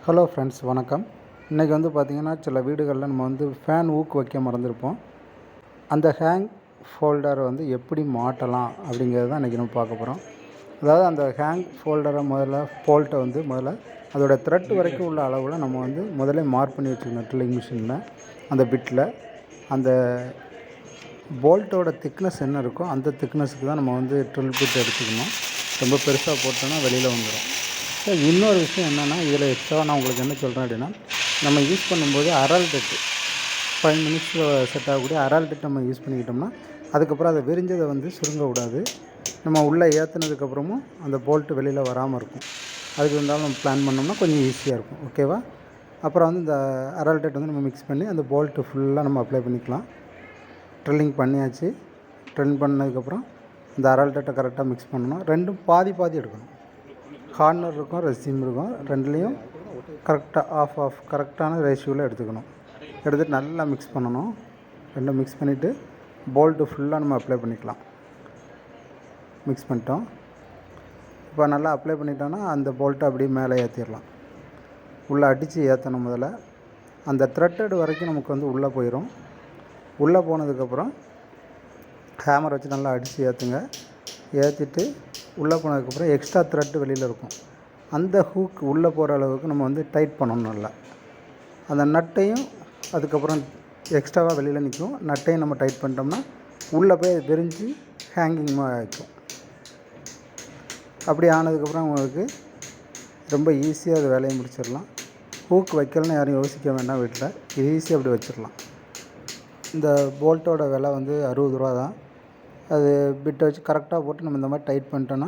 Hello friends, வணக்கம். இன்றைக்கி பார்த்திங்கன்னா சில வீடுகளில் நம்ம ஃபேன் ஊக்கு வைக்க மறந்துருப்போம். அந்த ஹேங் ஃபோல்டரை எப்படி மாட்டலாம் அப்படிங்கிறது தான் இன்றைக்கி நம்ம பார்க்க போகிறோம். அதாவது அந்த ஹேங் ஃபோல்டரை முதல்ல அதோடய த்ரெட் வரைக்கும் உள்ள அளவில் நம்ம முதல்ல மார்க் பண்ணி வச்சுக்கணும். ட்ரில்லிங் மிஷினில் அந்த பிட்டில் அந்த போல்ட்டோட திக்னஸ் என்ன இருக்கோ அந்த திக்னஸுக்கு தான் நம்ம ட்ரில் பிட் எடுத்துக்கணும். ரொம்ப பெருசாக போட்டோன்னா வெளியில் வந்துடும். ஸோ இன்னொரு விஷயம் என்னென்னா, இதில் எக்ஸ்ட்ராவாக நான் உங்களுக்கு என்ன சொல்கிறேன் அப்படின்னா, நம்ம யூஸ் பண்ணும்போது அரால் டெட்டு 5 மினிட்ஸில் செட் ஆகக்கூடிய அரால் டெட் நம்ம யூஸ் பண்ணிக்கிட்டோம்னா, அதுக்கப்புறம் அதை விரிஞ்சதை சுருங்க விடாது. நம்ம உள்ளே ஏற்றுனதுக்கப்புறமும் அந்த போல்ட்டு வெளியில் வராமல் இருக்கும். அதுக்கு இருந்தாலும் நம்ம பிளான் பண்ணோம்னா கொஞ்சம் ஈஸியாக இருக்கும். ஓகேவா? அப்புறம் இந்த அரால் டெட் நம்ம மிக்ஸ் பண்ணி அந்த போல்ட்டு ஃபுல்லாக நம்ம அப்ளை பண்ணிக்கலாம். ட்ரில்லிங் பண்ணியாச்சு. ட்ரில் பண்ணதுக்கப்புறம் இந்த அரால் டெட்டை கரெக்டாக மிக்ஸ் பண்ணணும். ரெண்டும் பாதி எடுக்கணும். கார்னர் இருக்கும், ரெசிம் இருக்கும். ரெண்டுலேயும் கரெக்டாக ஆஃப் கரெக்டான ரேஷியோவில் எடுத்துக்கணும். எடுத்துகிட்டு நல்லா மிக்ஸ் பண்ணணும். ரெண்டும் மிக்ஸ் பண்ணிவிட்டு போல்ட்டு ஃபுல்லாக நம்ம அப்ளை பண்ணிக்கலாம். மிக்ஸ் பண்ணிட்டோம். இப்போ நல்லா அப்ளை பண்ணிட்டோன்னா அந்த போல்ட்டை அப்படியே மேலே ஏற்றிடலாம். உள்ளே அடித்து ஏற்றணும். முதல்ல அந்த த்ரெட்டட் வரைக்கும் நமக்கு உள்ளே போயிடும். உள்ளே போனதுக்கப்புறம் ஹேமர் வச்சு நல்லா அடித்து ஏற்றுங்க. ஏற்றிட்டு உள்ளே போனதுக்கப்புறம் எக்ஸ்ட்ரா த்ரெட்டு வெளியில் இருக்கும். அந்த ஹூக் உள்ளே போகிற அளவுக்கு நம்ம டைட் பண்ணணும். நல்லா அந்த நட்டையும் அதுக்கப்புறம் எக்ஸ்ட்ராவாக வெளியில் நிற்கும். நட்டையும் நம்ம டைட் பண்ணிட்டோம்னா உள்ளே போய் அது விரிஞ்சு ஹேங்கிங்மாக ஆகிக்கும். அப்படி ஆனதுக்கப்புறம் உங்களுக்கு ரொம்ப ஈஸியாக அது வேலையை முடிச்சிடலாம். ஹூக் வைக்கலன்னு யாரும் யோசிக்க வேண்டாம். வீட்டில் ஈஸியாக அப்படி வச்சிடலாம். இந்த போல்ட்டோட விலை 60 ரூபா தான். அது பிட்டை வச்சு கரெக்டாக போட்டு நம்ம இந்த மாதிரி டைட் பண்ணிட்டோன்னா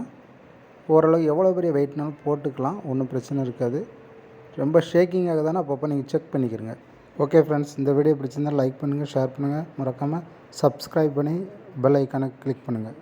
ஓரளவு எவ்வளோ பெரிய வெயிட்னாலும் போட்டுக்கலாம். ஒன்றும் பிரச்சனை இருக்காது. ரொம்ப ஷேக்கிங் ஆகுதானே அப்பப்போ நீங்கள் செக் பண்ணிக்கிறங்க. ஓகே ஃப்ரெண்ட்ஸ், இந்த வீடியோ பிடிச்சிருந்தால் லைக் பண்ணுங்கள், ஷேர் பண்ணுங்கள். மறக்காமல் சப்ஸ்கிரைப் பண்ணி பெல் ஐக்கானை கிளிக் பண்ணுங்கள்.